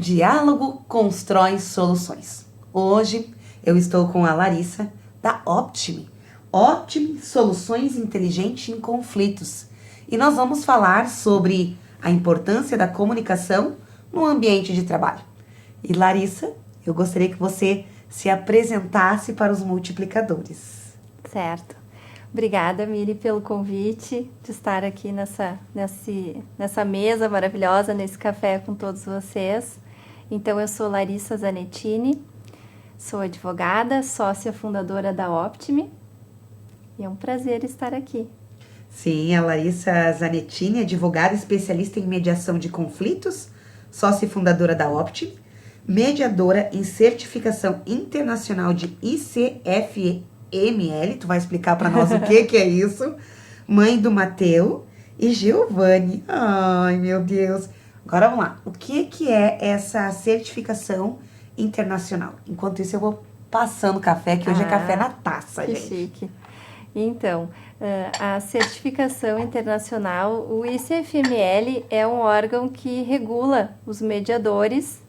Diálogo constrói soluções. Hoje eu estou com a Larissa da Optime. Optime Soluções Inteligentes em Conflitos. E nós vamos falar sobre a importância da comunicação no ambiente de trabalho. E Larissa, eu gostaria que você se apresentasse para os multiplicadores. Certo. Obrigada, Miri, pelo convite de estar aqui nessa mesa maravilhosa, nesse café com todos vocês. Então, eu sou Larissa Zanettini, sou advogada, sócia fundadora da Optime e é um prazer estar aqui. Sim, a Larissa Zanettini, advogada especialista em mediação de conflitos, sócia fundadora da Optime, mediadora em certificação internacional de ICFML, tu vai explicar para nós o que é isso, mãe do Mateu e Giovanni. Ai, meu Deus. Agora vamos lá. O que é essa certificação internacional? Enquanto isso eu vou passando café, que hoje é café na taça, que gente. Chique. Então, a certificação internacional, o ICFML é um órgão que regula os mediadores.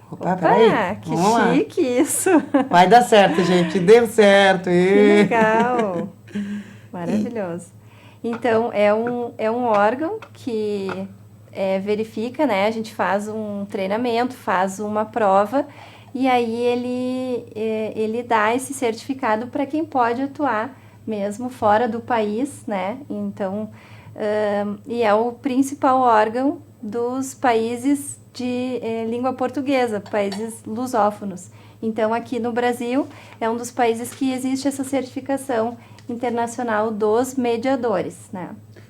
Opa, peraí. Que chique isso! Vai dar certo, gente. Deu certo. Que legal! Maravilhoso. Então, é um órgão que verifica, né? A gente faz um treinamento, faz uma prova e aí ele dá esse certificado para quem pode atuar mesmo fora do país, né? Então, e é o principal órgão dos países de língua portuguesa, países lusófonos. Então, aqui no Brasil, é um dos países que existe essa certificação internacional dos mediadores, né?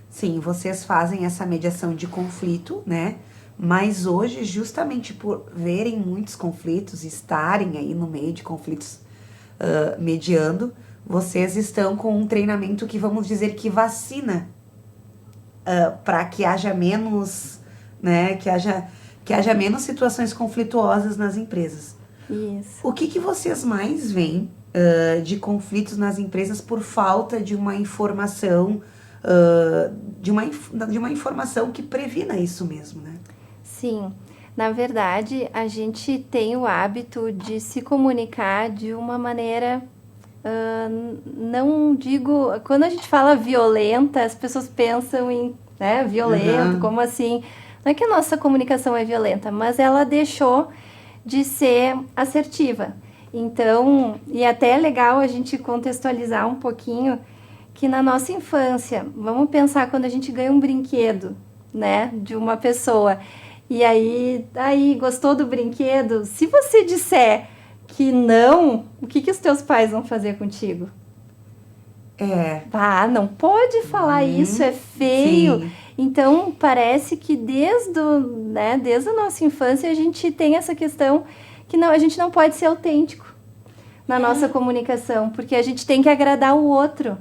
Sim, vocês fazem essa mediação de conflito, né? Mas hoje, justamente por verem muitos conflitos, estarem aí no meio de conflitos mediando, vocês estão com um treinamento que vamos dizer que vacina para que haja menos, né? Que haja menos situações conflituosas nas empresas. Isso. O que vocês mais veem de conflitos nas empresas por falta de uma informação, de uma informação que previna isso mesmo, né? Sim, na verdade, a gente tem o hábito de se comunicar de uma maneira, não digo... Quando a gente fala violenta, as pessoas pensam em, né, violento, como assim? Não é que a nossa comunicação é violenta, mas ela deixou de ser assertiva. Então, e até é legal a gente contextualizar um pouquinho que na nossa infância, vamos pensar quando a gente ganha um brinquedo, né, de uma pessoa, e aí gostou do brinquedo? Se você disser que não, o que os teus pais vão fazer contigo? Não pode falar isso, é feio. Sim. Então, parece que desde a nossa infância a gente tem essa questão que a gente não pode ser autêntico na nossa comunicação, porque a gente tem que agradar o outro.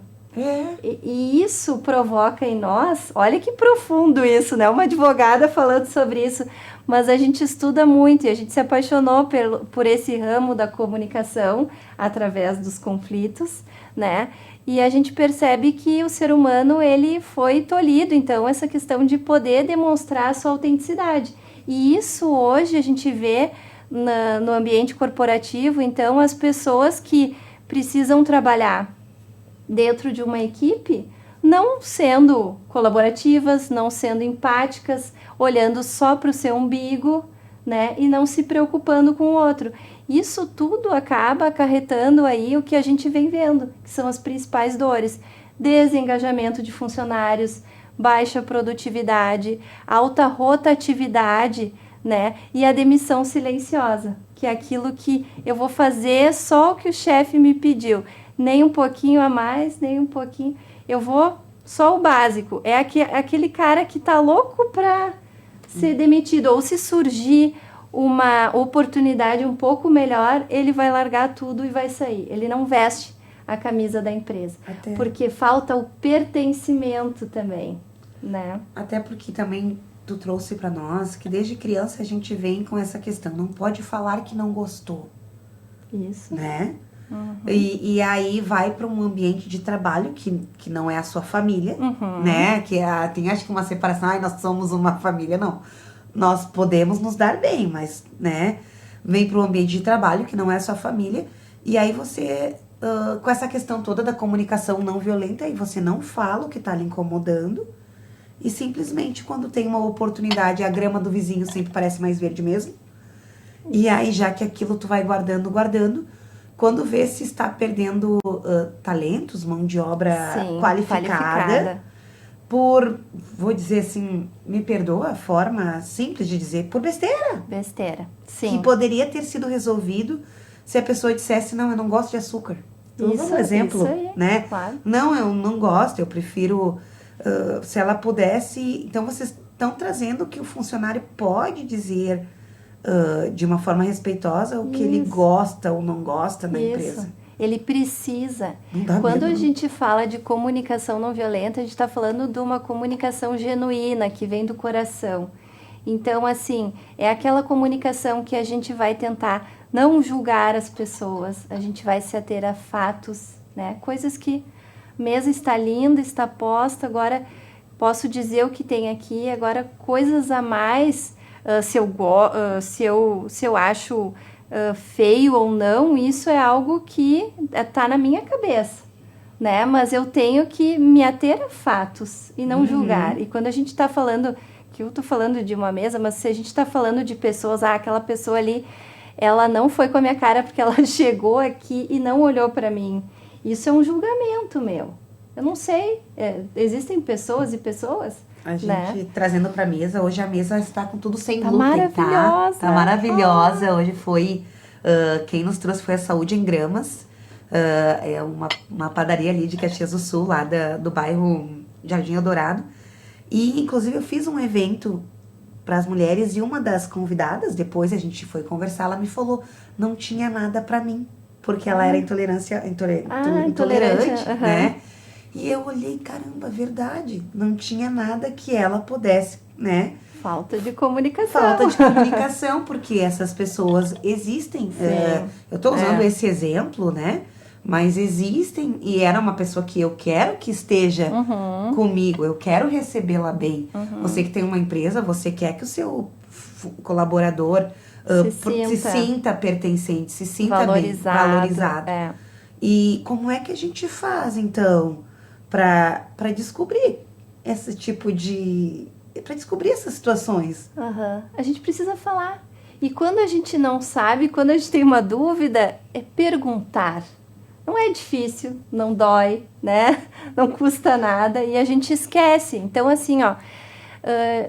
E isso provoca em nós, olha que profundo isso, né? Uma advogada falando sobre isso, mas a gente estuda muito e a gente se apaixonou por esse ramo da comunicação através dos conflitos, né? E a gente percebe que o ser humano, ele foi tolhido, então, essa questão de poder demonstrar a sua autenticidade. E isso hoje a gente vê no ambiente corporativo, então, as pessoas que precisam trabalhar dentro de uma equipe, não sendo colaborativas, não sendo empáticas, olhando só para o seu umbigo, né, e não se preocupando com o outro. Isso tudo acaba acarretando aí o que a gente vem vendo, que são as principais dores: desengajamento de funcionários, baixa produtividade, alta rotatividade, né, e a demissão silenciosa, que é aquilo que eu vou fazer só o que o chefe me pediu. Nem um pouquinho a mais, nem um pouquinho. Eu vou só o básico. É aquele cara que tá louco para ser demitido. Ou se surgir uma oportunidade um pouco melhor, ele vai largar tudo e vai sair. Ele não veste a camisa da empresa. Porque falta o pertencimento também, né? Até porque também tu trouxe para nós que desde criança a gente vem com essa questão. Não pode falar que não gostou. Isso. Né? Uhum. E aí vai para um ambiente de trabalho que não é a sua família, né? Que tem acho que uma separação, nós somos uma família, não. nós podemos nos dar bem, mas, né, vem para o ambiente de trabalho, que não é a sua família, e aí você, com essa questão toda da comunicação não violenta, aí você não fala o que tá lhe incomodando, e simplesmente quando tem uma oportunidade, a grama do vizinho sempre parece mais verde mesmo, e aí já que aquilo tu vai guardando, quando vê se está perdendo talentos, mão de obra qualificada, por, vou dizer assim, me perdoa a forma simples de dizer, por besteira. Besteira, sim. Que poderia ter sido resolvido se a pessoa dissesse, não, eu não gosto de açúcar. Isso, um exemplo, isso aí, né? Claro. Não, eu não gosto, eu prefiro, se ela pudesse... Então, vocês estão trazendo que o funcionário pode dizer de uma forma respeitosa o que ele gosta ou não gosta na empresa. Ele precisa. Quando a gente fala de comunicação não violenta, a gente está falando de uma comunicação genuína, que vem do coração. Então, assim, é aquela comunicação que a gente vai tentar não julgar as pessoas, a gente vai se ater a fatos, né? Coisas que, mesa está linda, está posta, agora posso dizer o que tem aqui, agora coisas a mais, se eu acho... feio ou não, isso é algo que tá na minha cabeça, né? Mas eu tenho que me ater a fatos e não julgar. E quando a gente tá falando, que eu tô falando de uma mesa, mas se a gente tá falando de pessoas, aquela pessoa ali, ela não foi com a minha cara porque ela chegou aqui e não olhou para mim. Isso é um julgamento meu. Eu não sei, existem pessoas e pessoas... A gente trazendo pra mesa, hoje a mesa está com tudo sem glúten, maravilhosa. Tá maravilhosa. Hoje foi, quem nos trouxe foi a Saúde em Gramas, é uma padaria ali de Caxias do Sul, lá do bairro Jardim Eldorado. E, inclusive, eu fiz um evento para as mulheres e uma das convidadas, depois a gente foi conversar, ela me falou, não tinha nada pra mim, porque ela era intolerante, né? E eu olhei, caramba, verdade, não tinha nada que ela pudesse, né? Falta de comunicação. Porque essas pessoas existem. Eu tô usando esse exemplo, né? Mas existem, e era uma pessoa que eu quero que esteja comigo, eu quero recebê-la bem. Você que tem uma empresa, você quer que o seu colaborador se sinta pertencente, se sinta valorizado. E como é que a gente faz, então... para descobrir esse tipo de... para descobrir essas situações. A gente precisa falar. E quando a gente não sabe, quando a gente tem uma dúvida, é perguntar. Não é difícil, não dói, né? Não custa nada e a gente esquece. Então, assim, ó,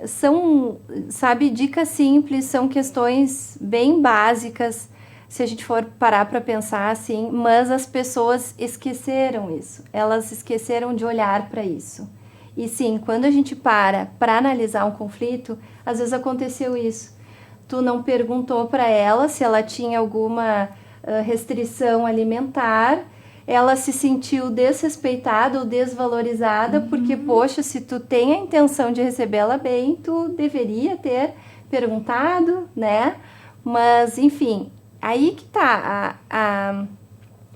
são, sabe, dicas simples, são questões bem básicas, se a gente for parar para pensar assim, mas as pessoas esqueceram isso, elas esqueceram de olhar para isso. E sim, quando a gente para analisar um conflito, às vezes aconteceu isso. Tu não perguntou para ela se ela tinha alguma restrição alimentar, ela se sentiu desrespeitada ou desvalorizada, porque, poxa, se tu tem a intenção de recebê-la bem, tu deveria ter perguntado, né? Mas, enfim... Aí que tá,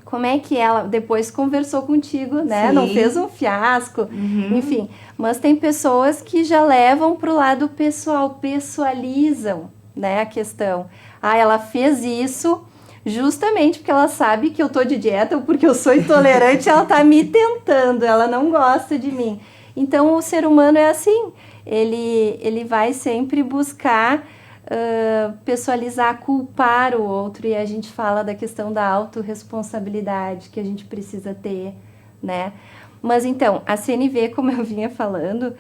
como é que ela depois conversou contigo, né? Sim. Não fez um fiasco, enfim. Mas tem pessoas que já levam pro lado pessoal, pessoalizam, né, a questão. Ela fez isso justamente porque ela sabe que eu tô de dieta ou porque eu sou intolerante, ela tá me tentando, ela não gosta de mim. Então, o ser humano é assim, ele vai sempre buscar... pessoalizar, culpar o outro, e a gente fala da questão da autorresponsabilidade que a gente precisa ter, né? Mas então, a CNV, como eu vinha falando,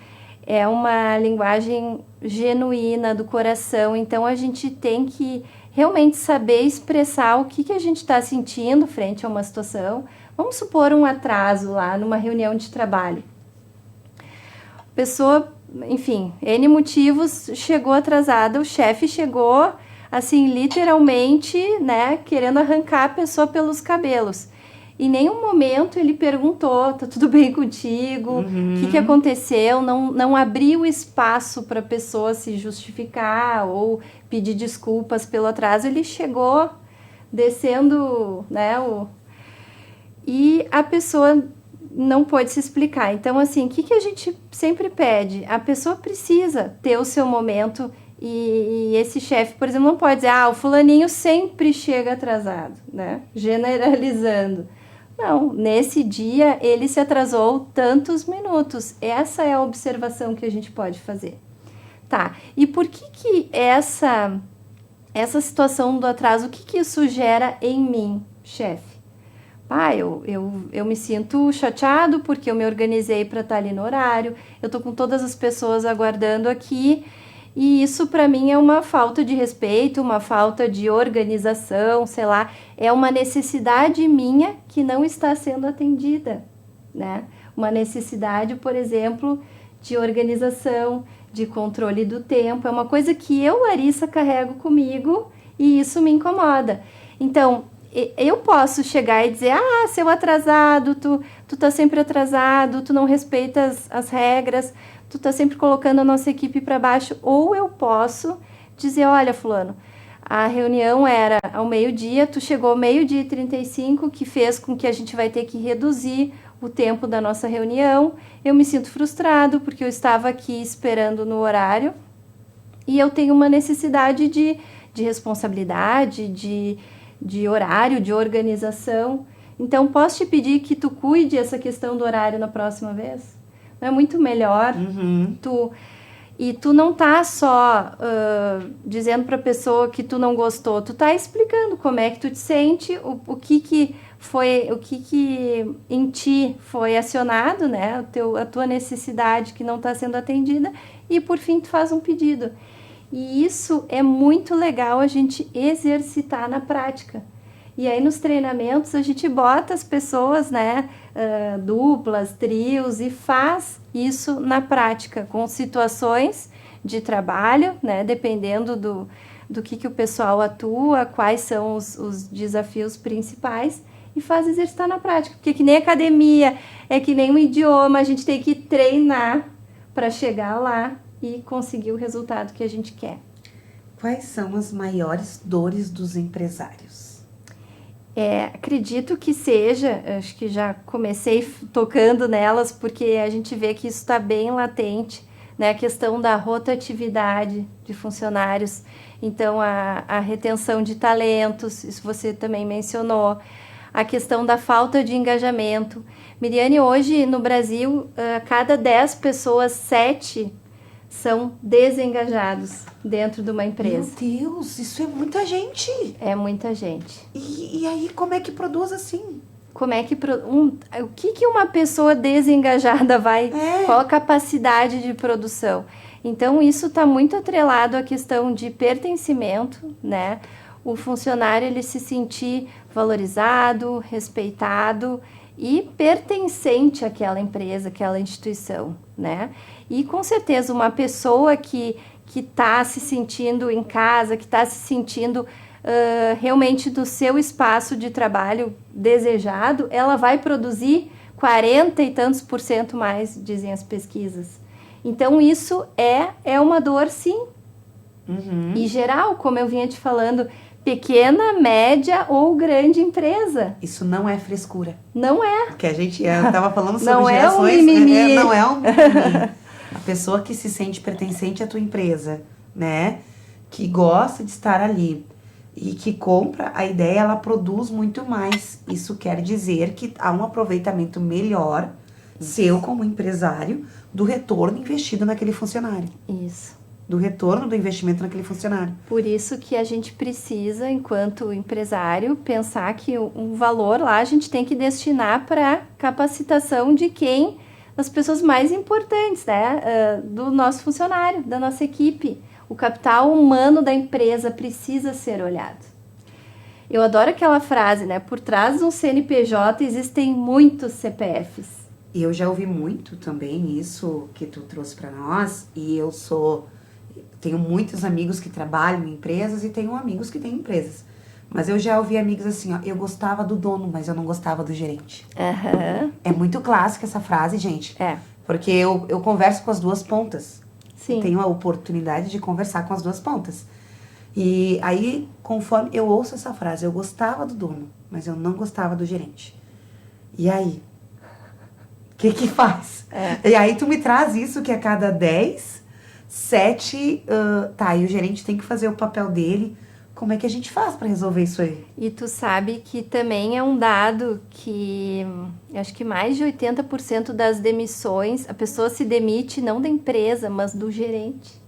é uma linguagem genuína do coração, então a gente tem que realmente saber expressar o que a gente está sentindo frente a uma situação. Vamos supor um atraso lá numa reunião de trabalho. A pessoa... enfim, N motivos, chegou atrasada, o chefe chegou, assim, literalmente, né, querendo arrancar a pessoa pelos cabelos. Em nenhum momento ele perguntou, tá tudo bem contigo? O que aconteceu? Não abriu espaço para a pessoa se justificar ou pedir desculpas pelo atraso. Ele chegou descendo, né, e a pessoa... não pôde se explicar. Então, assim, o que a gente sempre pede? A pessoa precisa ter o seu momento E esse chefe, por exemplo, não pode dizer, o fulaninho sempre chega atrasado, né? Generalizando. Não, nesse dia ele se atrasou tantos minutos. Essa é a observação que a gente pode fazer. Tá, e por que essa situação do atraso, o que isso gera em mim, chefe? Eu me sinto chateado porque eu me organizei para estar ali no horário, eu tô com todas as pessoas aguardando aqui, e isso para mim é uma falta de respeito, uma falta de organização, sei lá, é uma necessidade minha que não está sendo atendida, né? Uma necessidade, por exemplo, de organização, de controle do tempo, é uma coisa que eu, Larissa, carrego comigo e isso me incomoda. Então, eu posso chegar e dizer, seu atrasado, tu tá sempre atrasado, tu não respeita as regras, tu tá sempre colocando a nossa equipe para baixo, ou eu posso dizer, olha, fulano, a reunião era ao meio-dia, tu chegou ao 12h35, que fez com que a gente vai ter que reduzir o tempo da nossa reunião, eu me sinto frustrado porque eu estava aqui esperando no horário e eu tenho uma necessidade de responsabilidade, de horário, de organização. Então, posso te pedir que tu cuide essa questão do horário na próxima vez? Não é muito melhor? Tu não tá só dizendo para a pessoa que tu não gostou, tu tá explicando como é que tu te sente, o que em ti foi acionado, né? A tua necessidade que não está sendo atendida, e por fim tu faz um pedido. E isso é muito legal a gente exercitar na prática. E aí nos treinamentos a gente bota as pessoas, né, duplas, trios, e faz isso na prática, com situações de trabalho, né, dependendo do que o pessoal atua, quais são os desafios principais, e faz exercitar na prática. Porque que nem academia, é que nem um idioma, a gente tem que treinar para chegar lá e conseguir o resultado que a gente quer. Quais são as maiores dores dos empresários? Acredito que seja, acho que já comecei tocando nelas, porque a gente vê que isso está bem latente, né? A questão da rotatividade de funcionários, então a retenção de talentos, isso você também mencionou, a questão da falta de engajamento. Miriane, hoje no Brasil, a cada 10 pessoas, 7 são desengajados dentro de uma empresa. Meu Deus, isso é muita gente. É muita gente. E aí, como é que produz assim? Como é que... o que uma pessoa desengajada vai... Qual a capacidade de produção? Então, isso está muito atrelado à questão de pertencimento, né? O funcionário, ele se sentir valorizado, respeitado e pertencente àquela empresa, àquela instituição, né? E com certeza uma pessoa que está se sentindo em casa, que está se sentindo realmente do seu espaço de trabalho desejado, ela vai produzir 40 e tantos % mais, dizem as pesquisas. Então isso é uma dor, sim. E geral, como eu vinha te falando, pequena, média ou grande empresa. Isso não é frescura. Não é. Porque a gente estava falando sobre não gerações. É um mimimi. Não é um mimimi. A pessoa que se sente pertencente à tua empresa, né? Que gosta de estar ali e que compra a ideia, ela produz muito mais. Isso quer dizer que há um aproveitamento melhor, seu como empresário, do retorno investido naquele funcionário. Isso. Do retorno do investimento naquele funcionário. Por isso que a gente precisa, enquanto empresário, pensar que um valor lá a gente tem que destinar para capacitação de das pessoas mais importantes, né? Do nosso funcionário, da nossa equipe. O capital humano da empresa precisa ser olhado. Eu adoro aquela frase, né? Por trás de um CNPJ existem muitos CPFs. E eu já ouvi muito também isso que tu trouxe para nós, e tenho muitos amigos que trabalham em empresas e tenho amigos que têm empresas. Mas eu já ouvi amigos assim, ó, eu gostava do dono, mas eu não gostava do gerente. É muito clássica essa frase, gente. Porque eu converso com as duas pontas. Sim. Eu tenho a oportunidade de conversar com as duas pontas. E aí, conforme eu ouço essa frase, eu gostava do dono, mas eu não gostava do gerente. E aí? O que faz? E aí tu me traz isso que a cada 10... 7, tá, e o gerente tem que fazer o papel dele. Como é que a gente faz para resolver isso aí? E tu sabe que também é um dado que eu acho que mais de 80% das demissões, a pessoa se demite não da empresa, mas do gerente.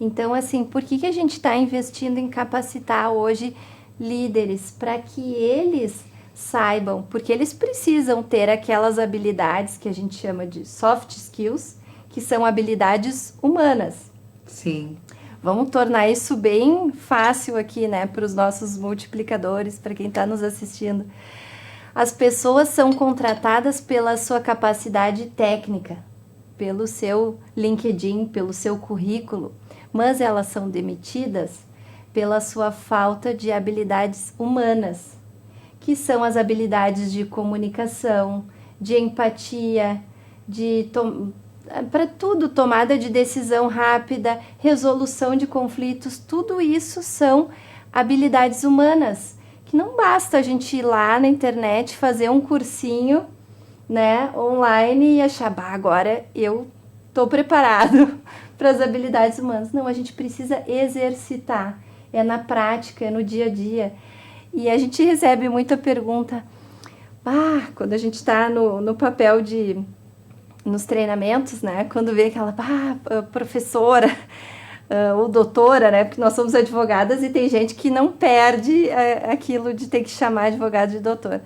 Então, assim, por que a gente está investindo em capacitar hoje líderes? Para que eles saibam, porque eles precisam ter aquelas habilidades que a gente chama de soft skills, que são habilidades humanas. Sim. Vamos tornar isso bem fácil aqui, né, para os nossos multiplicadores, para quem está nos assistindo. As pessoas são contratadas pela sua capacidade técnica, pelo seu LinkedIn, pelo seu currículo, mas elas são demitidas pela sua falta de habilidades humanas, que são as habilidades de comunicação, de empatia, para tudo, tomada de decisão rápida, resolução de conflitos, tudo isso são habilidades humanas, que não basta a gente ir lá na internet, fazer um cursinho, né, online e achar, agora eu estou preparado para as habilidades humanas. Não, a gente precisa exercitar, é na prática, é no dia a dia. E a gente recebe muita pergunta, quando a gente está no papel nos treinamentos, né? Quando vê aquela professora ou doutora, né? Porque nós somos advogadas e tem gente que não perde aquilo de ter que chamar advogado de doutor.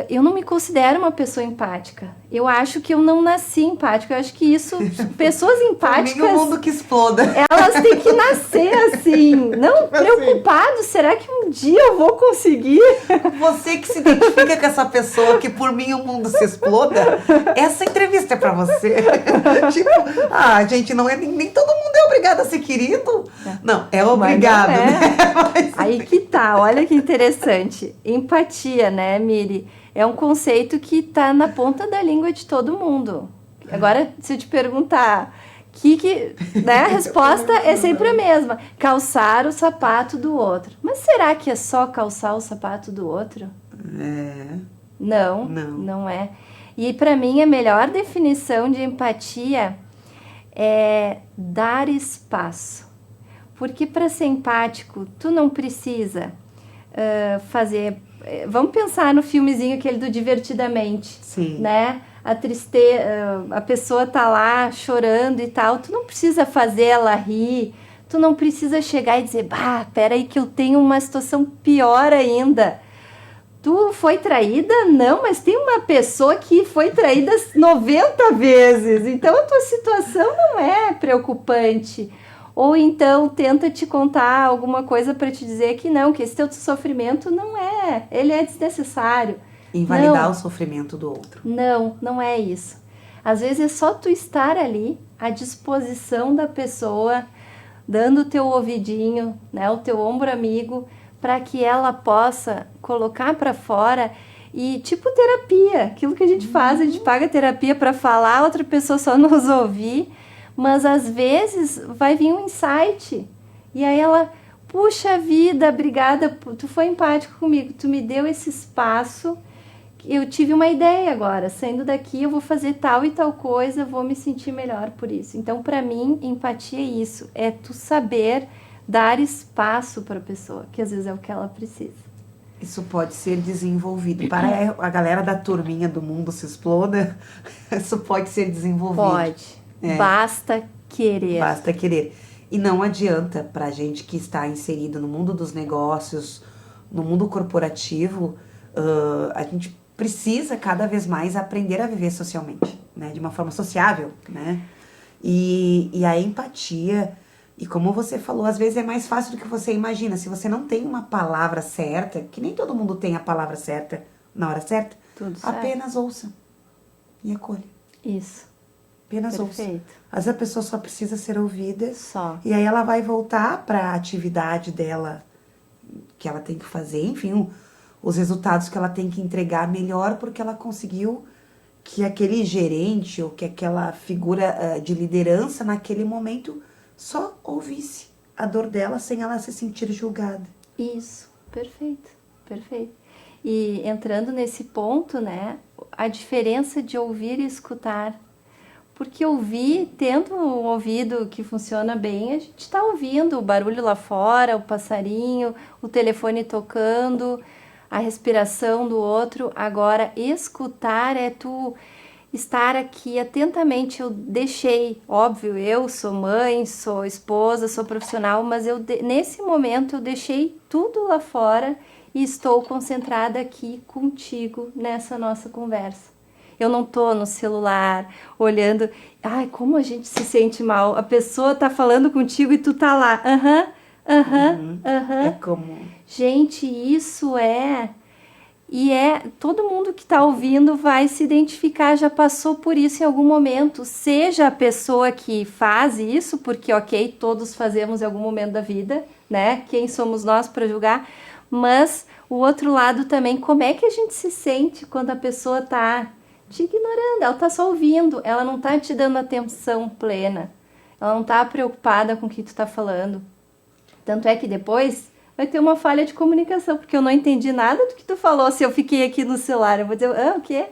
Eu não me considero uma pessoa empática. Eu acho que eu não nasci empática. Eu acho que isso, pessoas empáticas... Por mim, o mundo que exploda. Elas têm que nascer assim. Não, preocupado, será que um dia eu vou conseguir? Você que se identifica com essa pessoa que por mim o mundo se exploda, essa entrevista é pra você. Tipo, gente, não é, nem todo mundo é obrigado a ser querido. Não, é obrigado, né? Mas... Aí que tá, olha que interessante. Empatia, né, Miri? É um conceito que tá na ponta da língua de todo mundo. Agora, se eu te perguntar... né? A resposta é sempre a mesma. Calçar o sapato do outro. Mas será que é só calçar o sapato do outro? Não é. E para mim a melhor definição de empatia é dar espaço. Porque para ser empático, tu não precisa fazer... Vamos pensar no filmezinho aquele do Divertidamente. Sim. Né? A tristeza, a pessoa tá lá chorando e tal, tu não precisa fazer ela rir, tu não precisa chegar e dizer, peraí que eu tenho uma situação pior ainda. Tu foi traída? Não, mas tem uma pessoa que foi traída 90 vezes, então a tua situação não é preocupante. Ou então tenta te contar alguma coisa para te dizer que não, que esse teu sofrimento não é, ele é desnecessário. Invalidar o sofrimento do outro. Não é isso. Às vezes é só tu estar ali à disposição da pessoa, dando o teu ouvidinho, né, o teu ombro amigo, para que ela possa colocar para fora e tipo terapia, aquilo que a gente faz, a gente paga terapia para falar, outra pessoa só nos ouvir, mas às vezes vai vir um insight e aí ela, puxa vida, obrigada, tu foi empático comigo, tu me deu esse espaço. Eu tive uma ideia agora, saindo daqui eu vou fazer tal e tal coisa, vou me sentir melhor por isso. Então, para mim, empatia é isso, é tu saber dar espaço para a pessoa, que às vezes é o que ela precisa. Isso pode ser desenvolvido. Para a galera da turminha do Mundo Se Exploda, isso pode ser desenvolvido. Pode, basta querer. Basta querer. E não adianta pra gente que está inserido no mundo dos negócios, no mundo corporativo, a gente precisa cada vez mais aprender a viver socialmente, né? De uma forma sociável, né? E a empatia, e como você falou, às vezes é mais fácil do que você imagina. Se você não tem uma palavra certa, que nem todo mundo tem a palavra certa na hora certa, apenas ouça e acolha. Isso. Apenas Perfeito. ouça. Às vezes a pessoa só precisa ser ouvida. Só. E aí ela vai voltar para a atividade dela, que ela tem que fazer, enfim, os resultados que ela tem que entregar melhor, porque ela conseguiu que aquele gerente ou que aquela figura de liderança naquele momento só ouvisse a dor dela sem ela se sentir julgada. Isso, perfeito. E entrando nesse ponto, né, a diferença de ouvir e escutar. Porque tendo um ouvido que funciona bem, a gente está ouvindo o barulho lá fora, o passarinho, o telefone tocando, a respiração do outro. Agora, escutar é tu estar aqui atentamente. Eu deixei, óbvio, eu sou mãe, sou esposa, sou profissional, mas nesse momento eu deixei tudo lá fora e estou concentrada aqui contigo nessa nossa conversa. Eu não tô no celular olhando, ai, como a gente se sente mal. A pessoa tá falando contigo e tu tá lá, aham. É como... Gente, isso todo mundo que tá ouvindo vai se identificar, já passou por isso em algum momento. Seja a pessoa que faz isso, porque ok, todos fazemos em algum momento da vida, né? Quem somos nós para julgar? Mas o outro lado também, como é que a gente se sente quando a pessoa tá te ignorando? Ela tá só ouvindo, ela não tá te dando atenção plena, ela não tá preocupada com o que tu tá falando. Tanto é que depois vai ter uma falha de comunicação, porque eu não entendi nada do que tu falou. Se eu fiquei aqui no celular, eu vou dizer, o quê?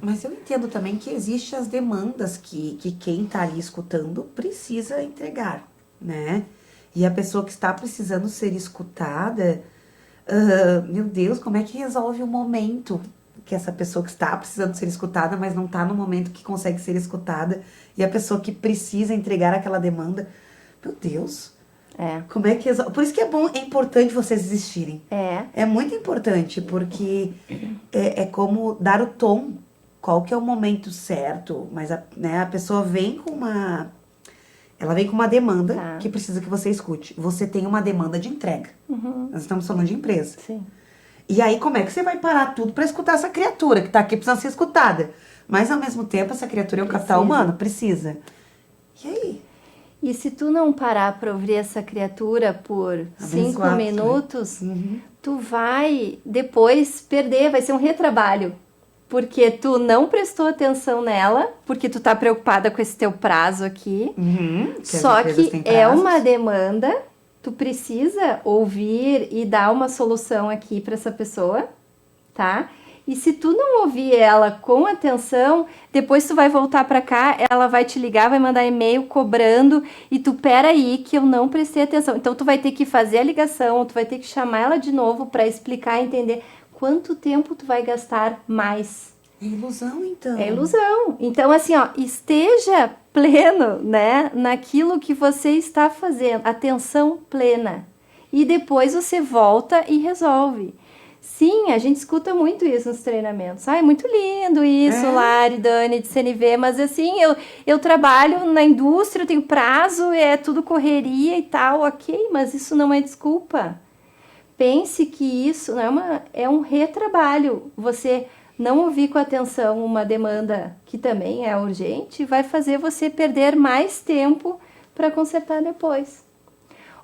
Mas eu entendo também que existem as demandas que quem tá ali escutando precisa entregar, né? E a pessoa que está precisando ser escutada, meu Deus, como é que resolve o momento que essa pessoa que está precisando ser escutada, mas não está no momento que consegue ser escutada, e a pessoa que precisa entregar aquela demanda, meu Deus, como é que resolve? Por isso que é importante vocês existirem. É muito importante, porque é como dar o tom, qual que é o momento certo, mas a pessoa vem com uma... Ela vem com uma demanda que precisa que você escute. Você tem uma demanda de entrega. Nós estamos falando de empresa. Sim. E aí, como é que você vai parar tudo para escutar essa criatura que tá aqui precisando ser escutada? Mas, ao mesmo tempo, essa criatura é um capital humano, precisa. E aí? E se tu não parar para ouvir essa criatura por 5 minutos, tu vai depois perder, vai ser um retrabalho. Porque tu não prestou atenção nela, porque tu tá preocupada com esse teu prazo aqui. Só que é uma demanda, tu precisa ouvir e dar uma solução aqui para essa pessoa, tá? E se tu não ouvir ela com atenção, depois tu vai voltar para cá, ela vai te ligar, vai mandar e-mail cobrando, e tu, peraí, que eu não prestei atenção. Então tu vai ter que fazer a ligação, tu vai ter que chamar ela de novo para explicar, entender quanto tempo tu vai gastar mais. É ilusão, então. É ilusão. Então, assim, esteja pleno, né, naquilo que você está fazendo, atenção plena. E depois você volta e resolve. Sim, a gente escuta muito isso nos treinamentos. É muito lindo isso, Lari, Dani, de CNV, mas assim, eu trabalho na indústria, eu tenho prazo, é tudo correria e tal, ok, mas isso não é desculpa. Pense que isso é um retrabalho. Você não ouvir com atenção uma demanda que também é urgente vai fazer você perder mais tempo para consertar depois.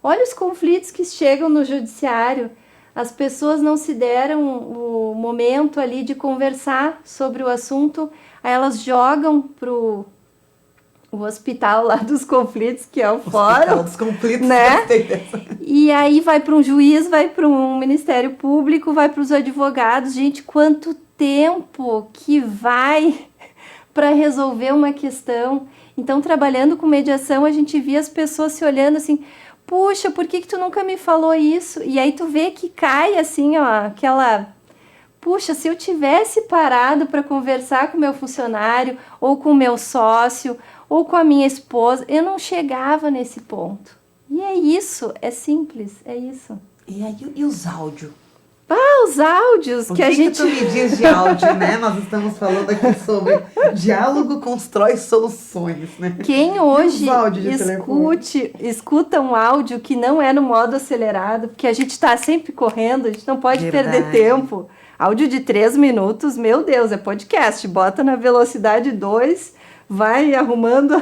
Olha os conflitos que chegam no judiciário. As pessoas não se deram o momento ali de conversar sobre o assunto, aí elas jogam pro o hospital lá dos conflitos, que é o fórum. Hospital dos conflitos, né? E aí vai para um juiz, vai para um Ministério Público, vai para os advogados. Gente, quanto tempo que vai para resolver uma questão. Então, trabalhando com mediação, a gente via as pessoas se olhando assim, puxa, por que tu nunca me falou isso? E aí tu vê que cai assim, ó, aquela... Puxa, se eu tivesse parado para conversar com o meu funcionário, ou com o meu sócio, ou com a minha esposa, eu não chegava nesse ponto. E é isso, é simples, é isso. E aí, e os áudios? Os áudios que a gente... O que tu me diz de áudio, né? Nós estamos falando aqui sobre diálogo constrói soluções, né? Quem hoje escuta um áudio que não é no modo acelerado, porque a gente está sempre correndo, a gente não pode perder tempo. Áudio de 3 minutos, meu Deus, é podcast. Bota na velocidade 2, vai arrumando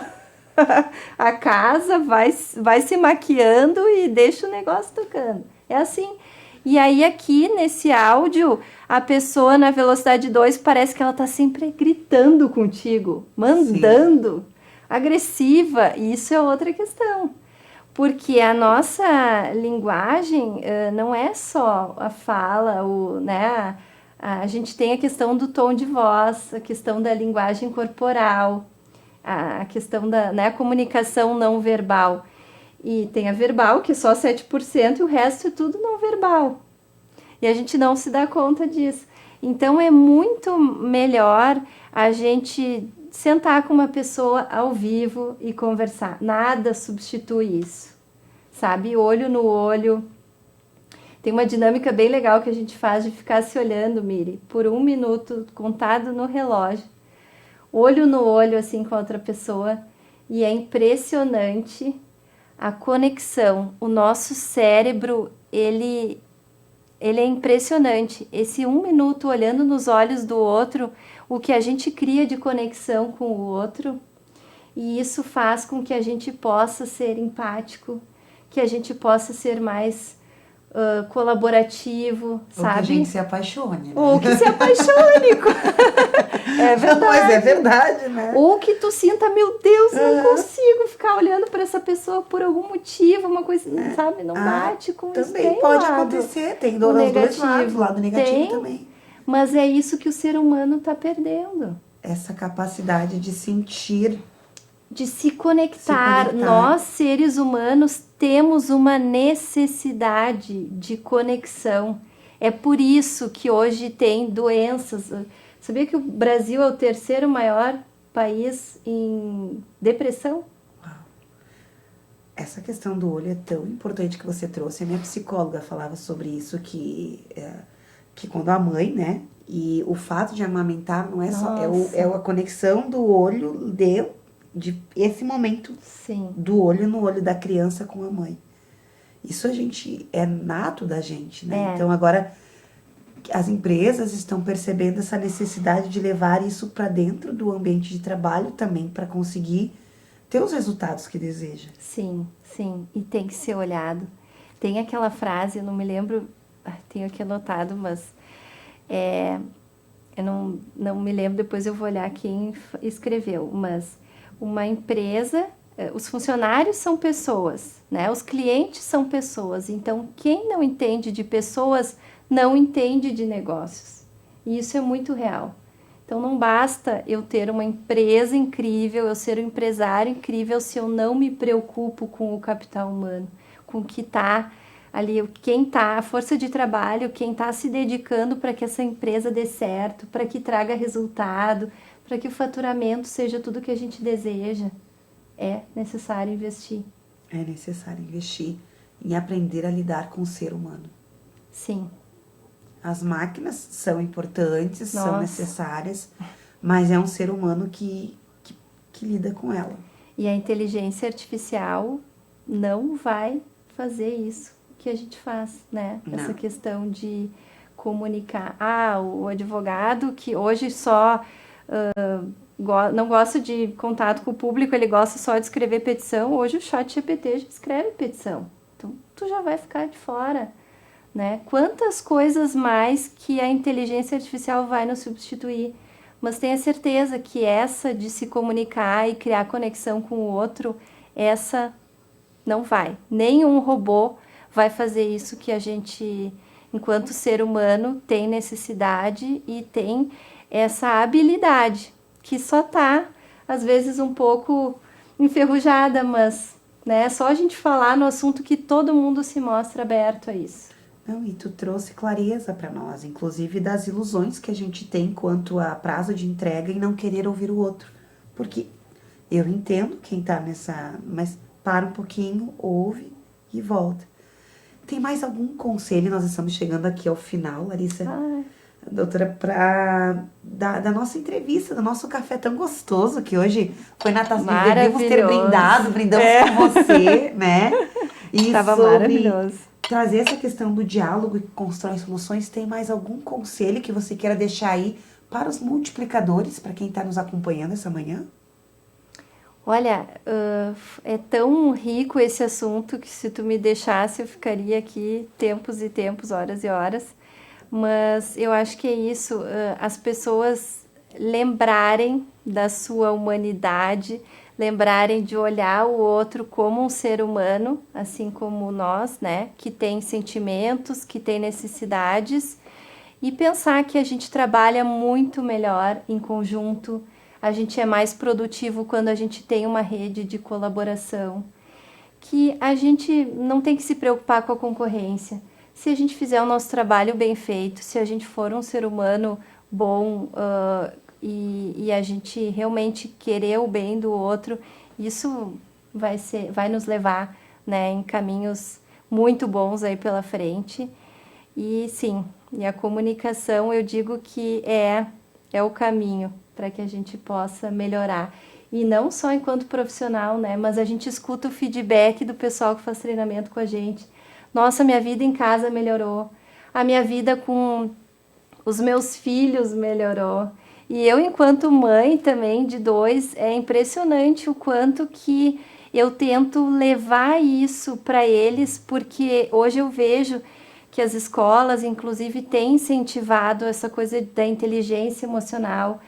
a casa, vai se maquiando e deixa o negócio tocando. É assim. E aí aqui nesse áudio, a pessoa na velocidade 2 parece que ela tá sempre gritando contigo, mandando, agressiva. E isso é outra questão. Porque a nossa linguagem não é só a fala, né? A gente tem a questão do tom de voz, a questão da linguagem corporal. a questão da, né, comunicação não verbal. E tem a verbal, que é só 7%, e o resto é tudo não verbal. E a gente não se dá conta disso. Então, é muito melhor a gente sentar com uma pessoa ao vivo e conversar. Nada substitui isso, sabe? Olho no olho. Tem uma dinâmica bem legal que a gente faz de ficar se olhando, Miri, por 1 minuto, contado no relógio. Olho no olho, assim, com a outra pessoa. E é impressionante a conexão. O nosso cérebro, ele é impressionante. Esse 1 minuto olhando nos olhos do outro, o que a gente cria de conexão com o outro, e isso faz com que a gente possa ser empático, que a gente possa ser mais colaborativo, sabe? Ou que a gente se apaixone, né? Ou que se apaixone. É verdade. Mas é verdade, né? Ou que tu sinta, meu Deus, não consigo ficar olhando para essa pessoa por algum motivo, uma coisa, sabe? Não bate com isso. Também pode acontecer, tem dois lados, o lado negativo também. Mas é isso que o ser humano está perdendo. Essa capacidade de sentir. De se conectar. Nós, seres humanos, temos uma necessidade de conexão. É por isso que hoje tem doenças. Sabia que o Brasil é o 3º maior país em depressão? Uau. Essa questão do olho é tão importante que você trouxe. A minha psicóloga falava sobre isso, que quando a mãe, né? E o fato de amamentar não é só... É a conexão do olho de esse momento. Sim. Do olho no olho da criança com a mãe. Isso é nato da gente, né? Então agora as empresas estão percebendo essa necessidade de levar isso para dentro do ambiente de trabalho também, para conseguir ter os resultados que deseja. Sim, sim. E tem que ser olhado. Tem aquela frase, eu não me lembro, tenho aqui anotado, mas eu não me lembro, depois eu vou olhar quem escreveu, mas uma empresa, os funcionários são pessoas, né? Os clientes são pessoas, então quem não entende de pessoas não entende de negócios, e isso é muito real. Então não basta eu ter uma empresa incrível, eu ser um empresário incrível, se eu não me preocupo com o capital humano, com o que está ali, quem está, a força de trabalho, quem está se dedicando para que essa empresa dê certo, para que traga resultado, para que o faturamento seja tudo que a gente deseja. É necessário investir. É necessário investir em aprender a lidar com o ser humano. Sim. As máquinas são importantes, são necessárias, mas é um ser humano que lida com ela. E a inteligência artificial não vai fazer isso que a gente faz, né? Não. Essa questão de comunicar. O advogado que hoje só não gosta de contato com o público, ele gosta só de escrever petição. Hoje o ChatGPT já escreve petição. Então, tu já vai ficar de fora. Né? Quantas coisas mais que a inteligência artificial vai nos substituir, mas tenha certeza que essa de se comunicar e criar conexão com o outro, essa não vai. Nenhum robô vai fazer isso que a gente, enquanto ser humano, tem necessidade e tem essa habilidade, que só tá, às vezes, um pouco enferrujada, mas né, só a gente falar no assunto que todo mundo se mostra aberto a isso. Não, e tu trouxe clareza para nós, inclusive das ilusões que a gente tem quanto a prazo de entrega e não querer ouvir o outro. Porque eu entendo quem tá nessa... Mas para um pouquinho, ouve e volta. Tem mais algum conselho? Nós estamos chegando aqui ao final, Larissa. Doutora, da nossa entrevista, do nosso café tão gostoso, que hoje foi na taça. Devemos ter brindamos com você, né? E estava maravilhoso. Trazer essa questão do diálogo e constrói soluções, tem mais algum conselho que você queira deixar aí para os multiplicadores, para quem está nos acompanhando essa manhã? Olha, é tão rico esse assunto que se tu me deixasse eu ficaria aqui tempos e tempos, horas e horas, mas eu acho que é isso, as pessoas lembrarem da sua humanidade, lembrarem de olhar o outro como um ser humano, assim como nós, né? Que tem sentimentos, que tem necessidades, e pensar que a gente trabalha muito melhor em conjunto, a gente é mais produtivo quando a gente tem uma rede de colaboração, que a gente não tem que se preocupar com a concorrência. Se a gente fizer o nosso trabalho bem feito, se a gente for um ser humano bom e a gente realmente querer o bem do outro, isso vai nos levar, né, em caminhos muito bons aí pela frente. E sim, e a comunicação eu digo que é o caminho para que a gente possa melhorar. E não só enquanto profissional, né, mas a gente escuta o feedback do pessoal que faz treinamento com a gente. Nossa, minha vida em casa melhorou. A minha vida com os meus filhos melhorou. E eu, enquanto mãe também de 2, é impressionante o quanto que eu tento levar isso para eles, porque hoje eu vejo que as escolas, inclusive, têm incentivado essa coisa da inteligência emocional,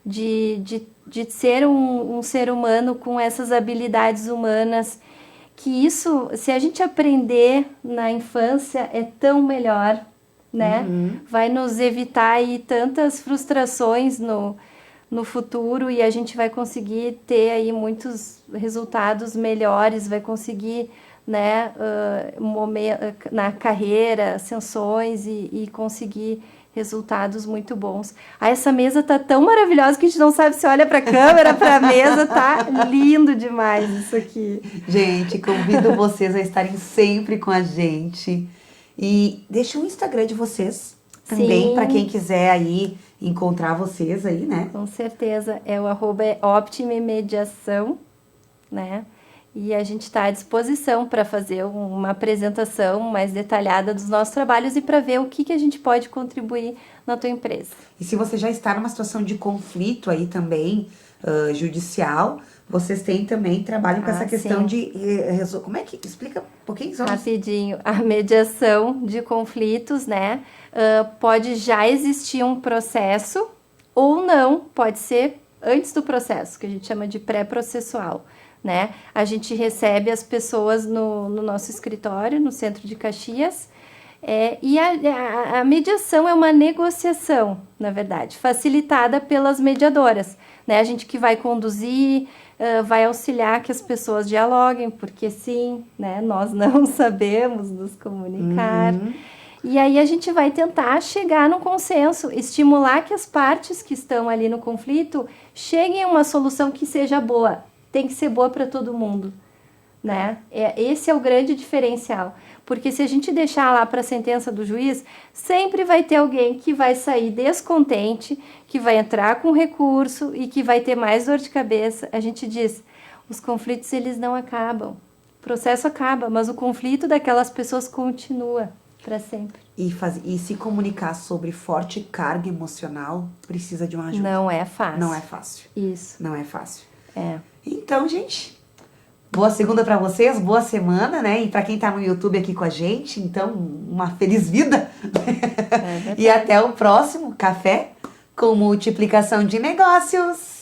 de ser um ser humano com essas habilidades humanas, que isso, se a gente aprender na infância, é tão melhor, né? Vai nos evitar aí tantas frustrações no futuro e a gente vai conseguir ter aí muitos resultados melhores, vai conseguir, né, na carreira, ascensões e conseguir resultados muito bons. Essa mesa tá tão maravilhosa que a gente não sabe se olha para a câmera, para a mesa, tá lindo demais isso aqui. Gente, convido vocês a estarem sempre com a gente. E deixa o Instagram de vocês também, para quem quiser aí encontrar vocês aí, né? Com certeza, é o @optimemediação, né? E a gente está à disposição para fazer uma apresentação mais detalhada dos nossos trabalhos e para ver o que a gente pode contribuir na tua empresa. E se você já está numa situação de conflito aí também, judicial, vocês têm também, trabalham com essa questão de... como é que... Explica um pouquinho só. Rapidinho. A mediação de conflitos, né? Pode já existir um processo ou não, pode ser antes do processo, que a gente chama de pré-processual. Né? A gente recebe as pessoas no nosso escritório, no centro de Caxias, e a mediação é uma negociação, na verdade, facilitada pelas mediadoras, né? A gente que vai conduzir, vai auxiliar que as pessoas dialoguem, porque sim, né? Nós não sabemos nos comunicar. E aí a gente vai tentar chegar no consenso, estimular que as partes que estão ali no conflito cheguem a uma solução que seja boa. Tem que ser boa para todo mundo, né? Esse é o grande diferencial, porque se a gente deixar lá para a sentença do juiz, sempre vai ter alguém que vai sair descontente, que vai entrar com recurso e que vai ter mais dor de cabeça. A gente diz, os conflitos eles não acabam, o processo acaba, mas o conflito daquelas pessoas continua para sempre. E se comunicar sobre forte carga emocional precisa de uma ajuda. Não é fácil. Não é fácil. Isso. Não é fácil. É. Então, gente, boa segunda pra vocês, boa semana, né? E pra quem tá no YouTube aqui com a gente, então, uma feliz vida. E até o próximo Café com Multiplicação de Negócios.